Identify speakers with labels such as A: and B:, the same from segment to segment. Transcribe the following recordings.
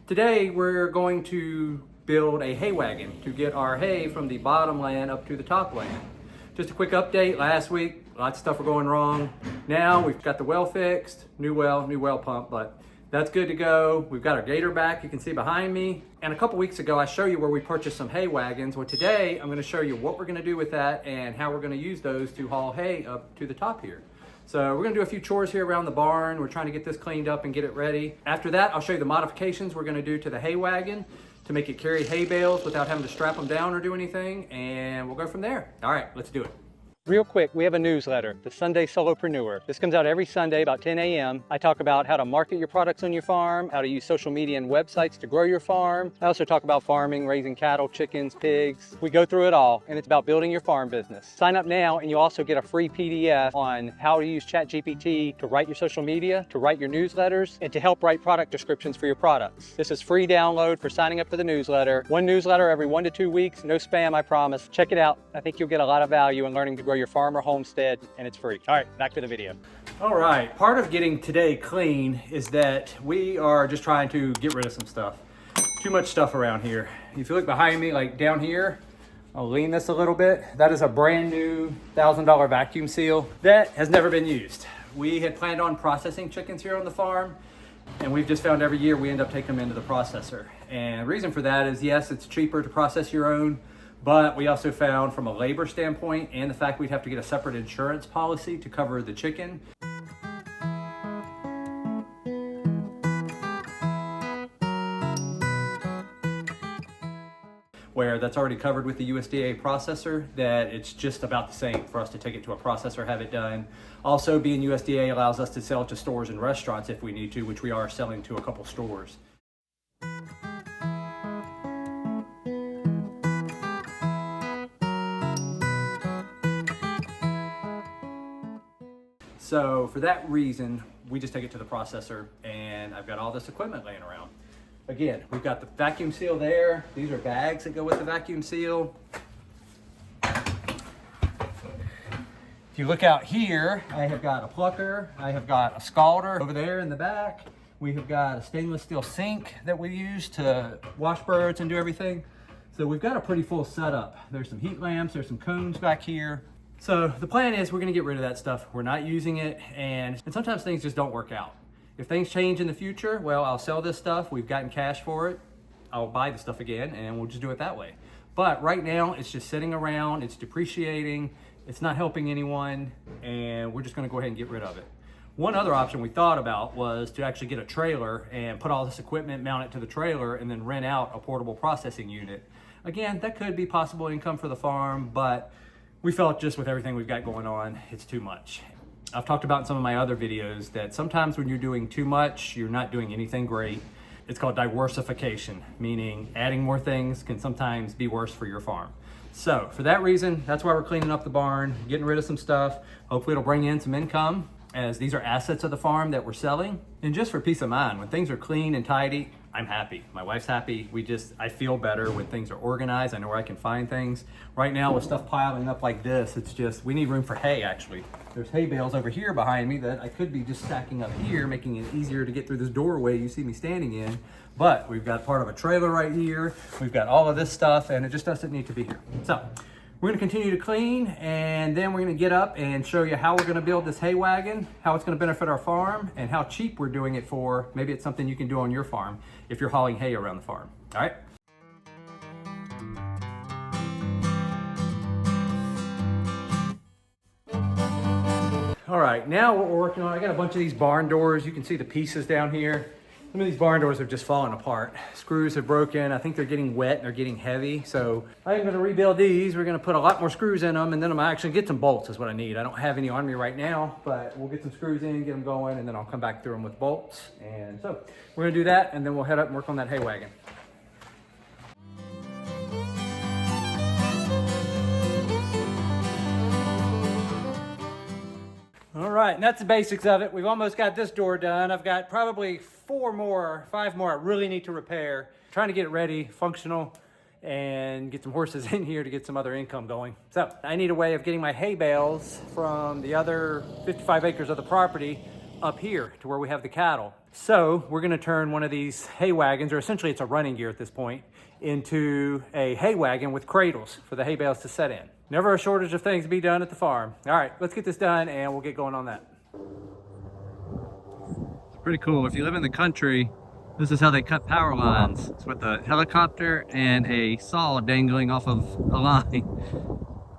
A: Today we're going to build a hay wagon to get our hay from the bottom land up to the top land. Just a quick update, last week lots of stuff were going wrong. Now we've got the well fixed, new well pump, but that's good to go. We've got our gator back, you can see behind me. And a couple weeks ago I showed you where we purchased some hay wagons. Well, today I'm going to show you what we're going to do with that and how we're going to use those to haul hay up to the top here. So we're gonna do a few chores here around the barn. We're trying to get this cleaned up and get it ready. After that, I'll show you the modifications we're gonna do to the hay wagon to make it carry hay bales without having to strap them down or do anything, and we'll go from there. All right, let's do it. Real quick, we have a newsletter, the Sunday Solopreneur. This comes out every Sunday about 10 a.m. I talk about how to market your products on your farm, how to use social media and websites to grow your farm. I also talk about farming, raising cattle, chickens, pigs. We go through it all, and it's about building your farm business. Sign up now, and you also get a free PDF on how to use ChatGPT to write your social media, to write your newsletters, and to help write product descriptions for your products. This is free download for signing up for the newsletter. One newsletter every 1 to 2 weeks, no spam, I promise. Check it out. I think you'll get a lot of value in learning to grow your farm or homestead, and it's free. All right, back to the video. All right, part of getting today clean is that we are just trying to get rid of some stuff. Too much stuff around here. If you look behind me, like down here, I'll lean this a little bit. That is a brand new $1,000 vacuum seal that has never been used. We had planned on processing chickens here on the farm, and we've just found every year we end up taking them into the processor. And the reason for that is, yes, it's cheaper to process your own, but we also found from a labor standpoint and the fact we'd have to get a separate insurance policy to cover the chicken. Where that's already covered with the USDA processor, that it's just about the same for us to take it to a processor, have it done. Also, being USDA allows us to sell it to stores and restaurants if we need to, which we are selling to a couple stores. So for that reason, we just take it to the processor, and I've got all this equipment laying around. Again, we've got the vacuum seal there. These are bags that go with the vacuum seal. If you look out here, I have got a plucker. I have got a scalder over there in the back. We have got a stainless steel sink that we use to wash birds and do everything. So we've got a pretty full setup. There's some heat lamps, there's some cones back here. So the plan is we're gonna get rid of that stuff. We're not using it, and sometimes things just don't work out. If things change in the future, well, I'll sell this stuff. We've gotten cash for it. I'll buy the stuff again, and we'll just do it that way. But right now, it's just sitting around, it's depreciating, it's not helping anyone, and we're just gonna go ahead and get rid of it. One other option we thought about was to actually get a trailer and put all this equipment, mount it to the trailer, and then rent out a portable processing unit. Again, that could be possible income for the farm, but we felt just with everything we've got going on, it's too much. I've talked about in some of my other videos that sometimes when you're doing too much, you're not doing anything great. It's called diversification, meaning adding more things can sometimes be worse for your farm. So for that reason, that's why we're cleaning up the barn, getting rid of some stuff. Hopefully it'll bring in some income, as these are assets of the farm that we're selling. And just for peace of mind, when things are clean and tidy, I'm happy. My wife's happy. I feel better when things are organized. I know where I can find things. Right now with stuff piling up like this, it's just, we need room for hay actually. There's hay bales over here behind me that I could be just stacking up here, making it easier to get through this doorway you see me standing in. But we've got part of a trailer right here. We've got all of this stuff, and it just doesn't need to be here. So we're gonna continue to clean, and then we're gonna get up and show you how we're gonna build this hay wagon, how it's gonna benefit our farm, and how cheap we're doing it for. Maybe it's something you can do on your farm if you're hauling hay around the farm. All right? All right, now what we're working on, I got a bunch of these barn doors. You can see the pieces down here. Some of these barn doors have just fallen apart. Screws have broken. I think they're getting wet and they're getting heavy. So I'm gonna rebuild these. We're gonna put a lot more screws in them, and then I'm actually get some bolts is what I need. I don't have any on me right now, but we'll get some screws in, get them going, and then I'll come back through them with bolts. And so we're gonna do that, and then we'll head up and work on that hay wagon. All right, and that's the basics of it. We've almost got this door done. I've got probably 5 more I really need to repair. Trying to get it ready, functional, and get some horses in here to get some other income going. So I need a way of getting my hay bales from the other 55 acres of the property up here to where we have the cattle. So we're gonna turn one of these hay wagons, or essentially it's a running gear at this point, into a hay wagon with cradles for the hay bales to set in. Never a shortage of things to be done at the farm. All right, let's get this done and we'll get going on that. It's pretty cool. If you live in the country, this is how they cut power lines. It's with a helicopter and a saw dangling off of a line.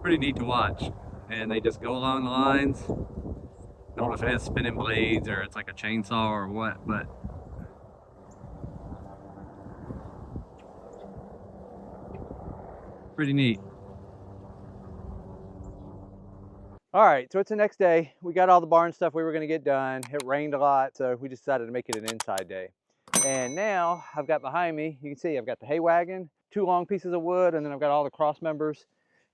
A: Pretty neat to watch. And they just go along the lines. I don't know if it has spinning blades or it's like a chainsaw or what, but pretty neat. All right, so it's the next day. We got all the barn stuff we were gonna get done. It rained a lot, so we decided to make it an inside day. And now I've got behind me, you can see I've got the hay wagon, 2 long pieces of wood, and then I've got all the cross members.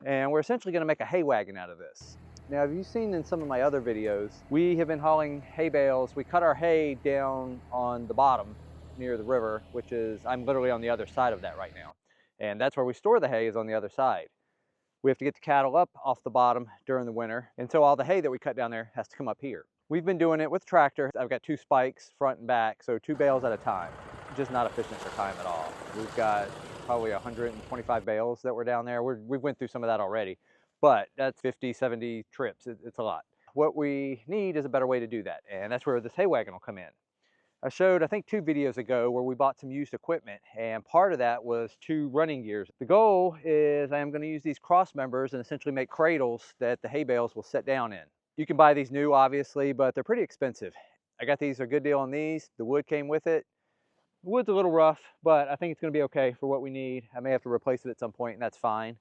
A: And we're essentially gonna make a hay wagon out of this. Now, have you seen in some of my other videos, we have been hauling hay bales. We cut our hay down on the bottom near the river, which is, I'm literally on the other side of that right now. And that's where we store the hay, is on the other side. We have to get the cattle up off the bottom during the winter, and so all the hay that we cut down there has to come up here. We've been doing it with a tractor. I've got 2 spikes, front and back, so 2 bales at a time. Just not efficient for time at all. We've got probably 125 bales that were down there. We went through some of that already, but that's 50, 70 trips. It's a lot. What we need is a better way to do that, and that's where this hay wagon will come in. I showed, I think 2 videos ago, where we bought some used equipment, and part of that was 2 running gears. The goal is I am going to use these cross members and essentially make cradles that the hay bales will set down in. You can buy these new, obviously, but they're pretty expensive. I got these, a good deal on these. The wood came with it. The wood's a little rough, but I think it's going to be okay for what we need. I may have to replace it at some point, and that's fine.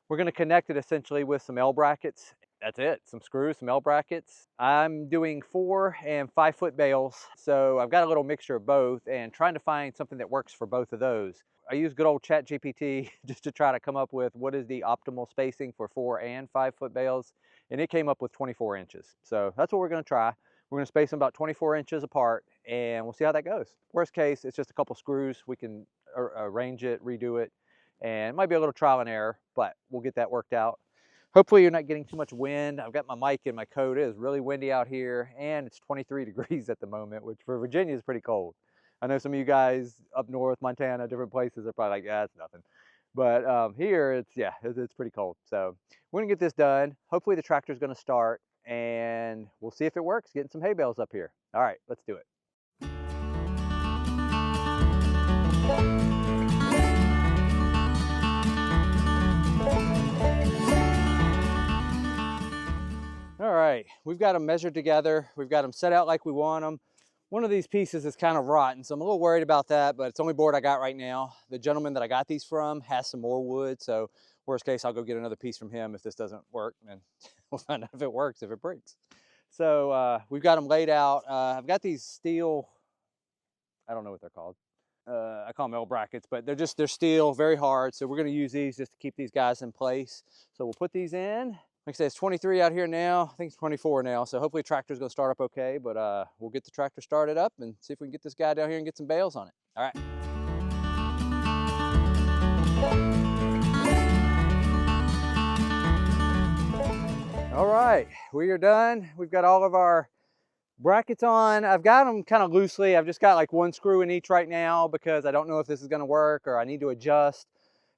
A: We're going to connect it essentially with some L brackets. That's it, some screws, some L brackets. I'm doing 4 and 5 foot bales, so I've got a little mixture of both and trying to find something that works for both of those. I use good old ChatGPT just to try to come up with what is the optimal spacing for 4 and 5 foot bales, and it came up with 24 inches. So that's what we're going to try. We're going to space them about 24 inches apart, and we'll see how that goes. Worst case, it's just a couple screws. We can arrange it, redo it, and it might be a little trial and error, but we'll get that worked out. Hopefully you're not getting too much wind. I've got my mic in my coat. It is really windy out here, and it's 23 degrees at the moment, which for Virginia is pretty cold. I know some of you guys up north, Montana, different places are probably like, yeah, it's nothing. But here, it's pretty cold. So we're gonna get this done. Hopefully the tractor's gonna start, and we'll see if it works, getting some hay bales up here. All right, let's do it. All right, we've got them measured together. We've got them set out like we want them. One of these pieces is kind of rotten, so I'm a little worried about that, but it's the only board I got right now. The gentleman that I got these from has some more wood, so worst case, I'll go get another piece from him if this doesn't work, and we'll find out if it works, if it breaks. So we've got them laid out. I've got these steel, I don't know what they're called. I call them L brackets, but they're steel, very hard. So we're gonna use these just to keep these guys in place. So we'll put these in. Like I said, it's 23 out here now. I think it's 24 now. So hopefully tractor's gonna start up okay, but we'll get the tractor started up and see if we can get this guy down here and get some bales on it. All right. All right, we are done. We've got all of our brackets on. I've got them kind of loosely. I've just got like 1 screw in each right now because I don't know if this is gonna work or I need to adjust.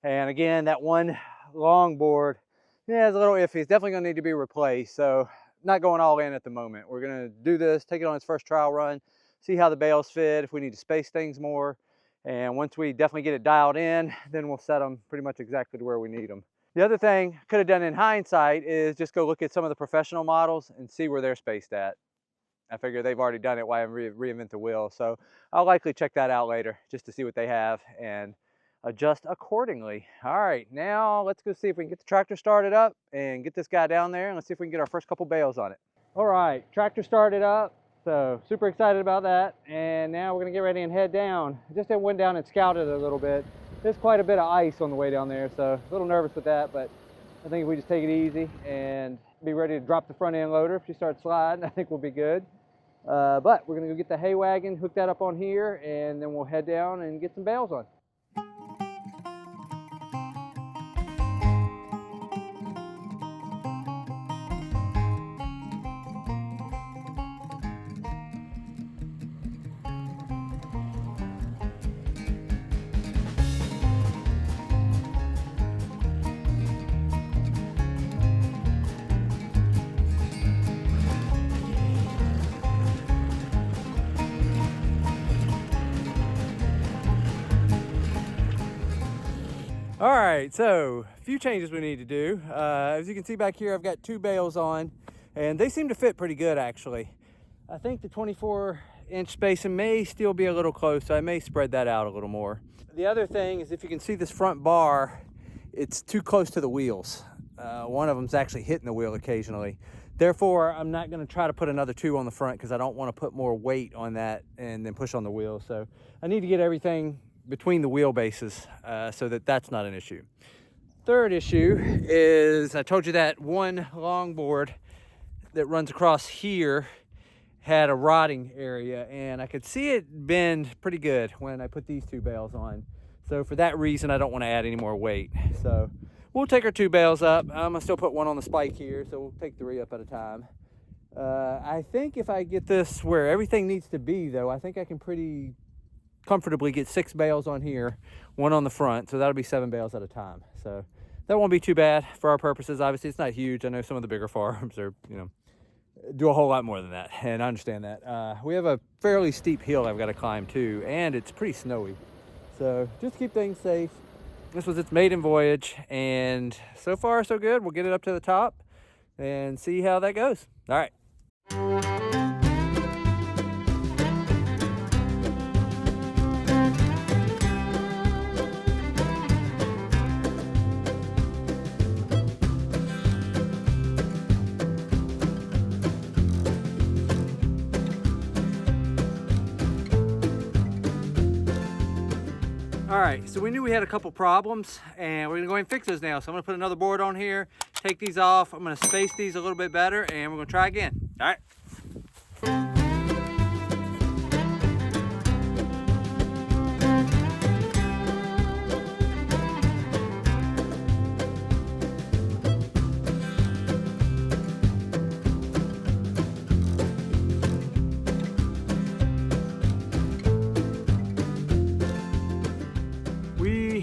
A: And again, that one long board, yeah, it's a little iffy. It's definitely gonna need to be replaced. So not going all in at the moment. We're gonna do this, take it on its first trial run, see how the bales fit, if we need to space things more. And once we definitely get it dialed in, then we'll set them pretty much exactly to where we need them. The other thing I could have done in hindsight is just go look at some of the professional models and see where they're spaced at. I figure they've already done it, why reinvent the wheel? So I'll likely check that out later just to see what they have and adjust accordingly. All right, now let's go see if we can get the tractor started up and get this guy down there, and let's see if we can get our first couple bales on it. All right, tractor started up, so super excited about that. And now we're gonna get ready and head down. Just went down and scouted a little bit. There's quite a bit of ice on the way down there, so a little nervous with that, but I think if we just take it easy and be ready to drop the front end loader, if she starts sliding, I think we'll be good. But we're gonna go get the hay wagon, hook that up on here, and then we'll head down and get some bales on. All right, so a few changes we need to do. As you can see back here, I've got 2 bales on, and they seem to fit pretty good actually. I think the 24-inch spacing may still be a little close, so I may spread that out a little more. The other thing is, if you can see this front bar, it's too close to the wheels. One of them's actually hitting the wheel occasionally. Therefore, I'm not going to try to put another 2 on the front because I don't want to put more weight on that and then push on the wheel. So I need to get everything between the wheelbases so that that's not an issue. Third issue is, I told you that one longboard that runs across here had a rotting area, and I could see it bend pretty good when I put these 2 bales on. So for that reason, I don't want to add any more weight. So we'll take our 2 bales up. I'm gonna still put one on the spike here, so we'll take 3 up at a time. I think if I get this where everything needs to be though, I think I can pretty comfortably get 6 bales on here, 1 on the front, so that'll be 7 bales at a time. So that won't be too bad for our purposes. Obviously, it's not huge. I know some of the bigger farms are, do a whole lot more than that, and I understand that. We have a fairly steep hill I've got to climb too, and it's pretty snowy. So just to keep things safe, this was its maiden voyage, and so far so good. We'll get it up to the top and see how that goes. All right. All right, so we knew we had a couple problems, and we're gonna go ahead and fix those now. So I'm gonna put another board on here, take these off. I'm gonna space these a little bit better, and we're gonna try again. All right.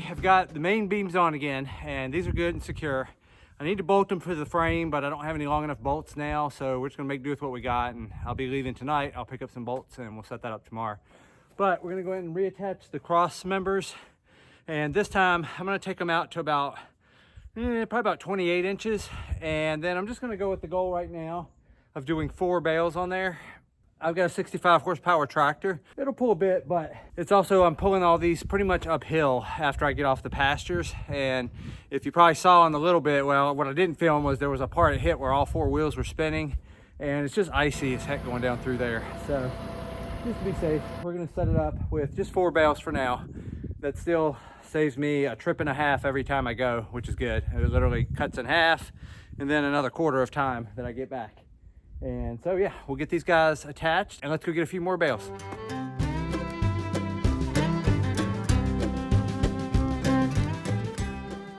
A: I've got the main beams on again, and these are good and secure. I need to bolt them for the frame, but I don't have any long enough bolts now, so we're just gonna make do with what we got, and I'll be leaving tonight. I'll pick up some bolts and we'll set that up tomorrow. But we're gonna go ahead and reattach the cross members, and this time I'm gonna take them out to about probably about 28 inches, and then I'm just gonna go with the goal right now of doing 4 bales on there. I've got a 65 horsepower tractor. It'll pull a bit, but it's also, I'm pulling all these pretty much uphill after I get off the pastures. And if you probably saw in the little bit, well, what I didn't film was there was a part it hit where all 4 wheels were spinning, and it's just icy as heck going down through there. So just to be safe, we're gonna set it up with just 4 bales for now. That still saves me a trip and a half every time I go, which is good. It literally cuts in half, and then another quarter of time that I get back. And so yeah, we'll get these guys attached and let's go get a few more bales.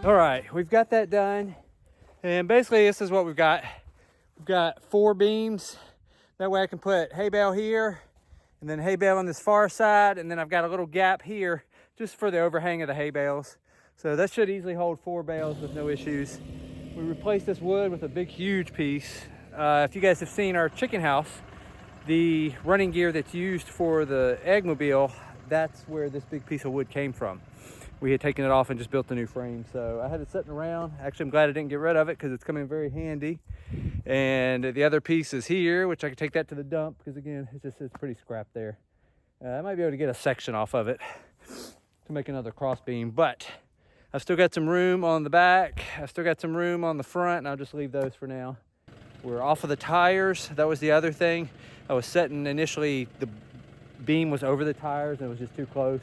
A: All right, we've got that done. And basically this is what we've got. We've got 4 beams. That way I can put hay bale here, and then hay bale on this far side, and then I've got a little gap here just for the overhang of the hay bales. So that should easily hold 4 bales with no issues. We replaced this wood with a big, huge piece. If you guys have seen our chicken house, the running gear that's used for the eggmobile, that's where this big piece of wood came from. We had taken it off and just built a new frame. So I had it sitting around. Actually, I'm glad I didn't get rid of it because it's coming very handy. And the other piece is here, which I can take that to the dump because again, it's pretty scrapped there. I might be able to get a section off of it to make another cross beam, but I've still got some room on the back. I've still got some room on the front, and I'll just leave those for now. We're off of the tires. That was the other thing. I was setting initially, the beam was over the tires and it was just too close.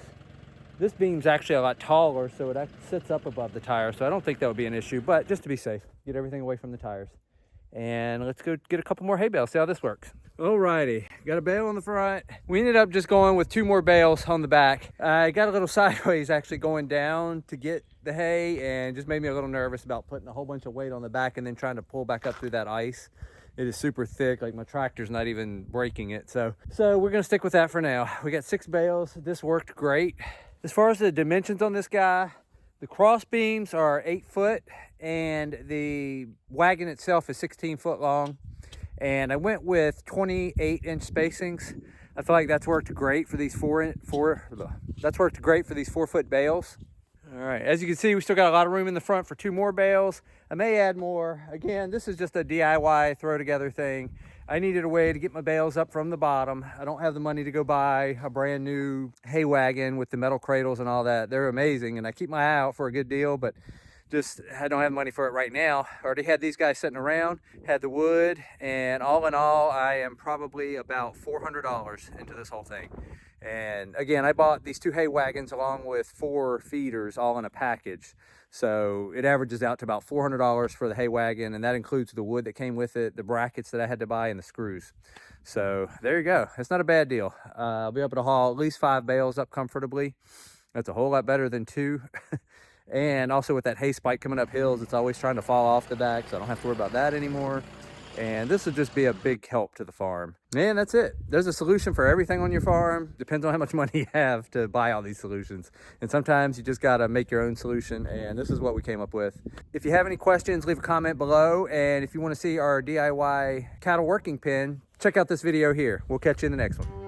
A: This beam's actually a lot taller, so it sits up above the tires, so I don't think that would be an issue, but just to be safe, get everything away from the tires. And let's go get a couple more hay bales, see how this works. Alrighty, got a bale on the front. We ended up just going with 2 more bales on the back. I got a little sideways actually going down to get the hay, and just made me a little nervous about putting a whole bunch of weight on the back and then trying to pull back up through that ice. It is super thick, like my tractor's not even breaking it. So we're gonna stick with that for now. We got 6 bales, this worked great. As far as the dimensions on this guy, the cross beams are 8 foot and the wagon itself is 16 foot long. And I went with 28-inch spacings. I feel like that's worked great for these 4 foot bales. All right, as you can see, we still got a lot of room in the front for 2 more bales. I may add more. Again, this is just a DIY throw together thing. I needed a way to get my bales up from the bottom. I don't have the money to go buy a brand new hay wagon with the metal cradles and all that. They're amazing, and I keep my eye out for a good deal, but just I don't have money for it right now. I already had these guys sitting around, had the wood, and all in all, I am probably about $400 into this whole thing. And again, I bought these 2 hay wagons along with 4 feeders all in a package. So it averages out to about $400 for the hay wagon, and that includes the wood that came with it, the brackets that I had to buy, and the screws. So there you go. It's not a bad deal. I'll be able to haul at least 5 bales up comfortably. That's a whole lot better than 2. And also with that hay spike coming up hills, it's always trying to fall off the back, so I don't have to worry about that anymore. And this would just be a big help to the farm. And that's it. There's a solution for everything on your farm. Depends on how much money you have to buy all these solutions. And sometimes you just gotta make your own solution, and this is what we came up with. If you have any questions, leave a comment below. And if you wanna see our DIY cattle working pen, check out this video here. We'll catch you in the next one.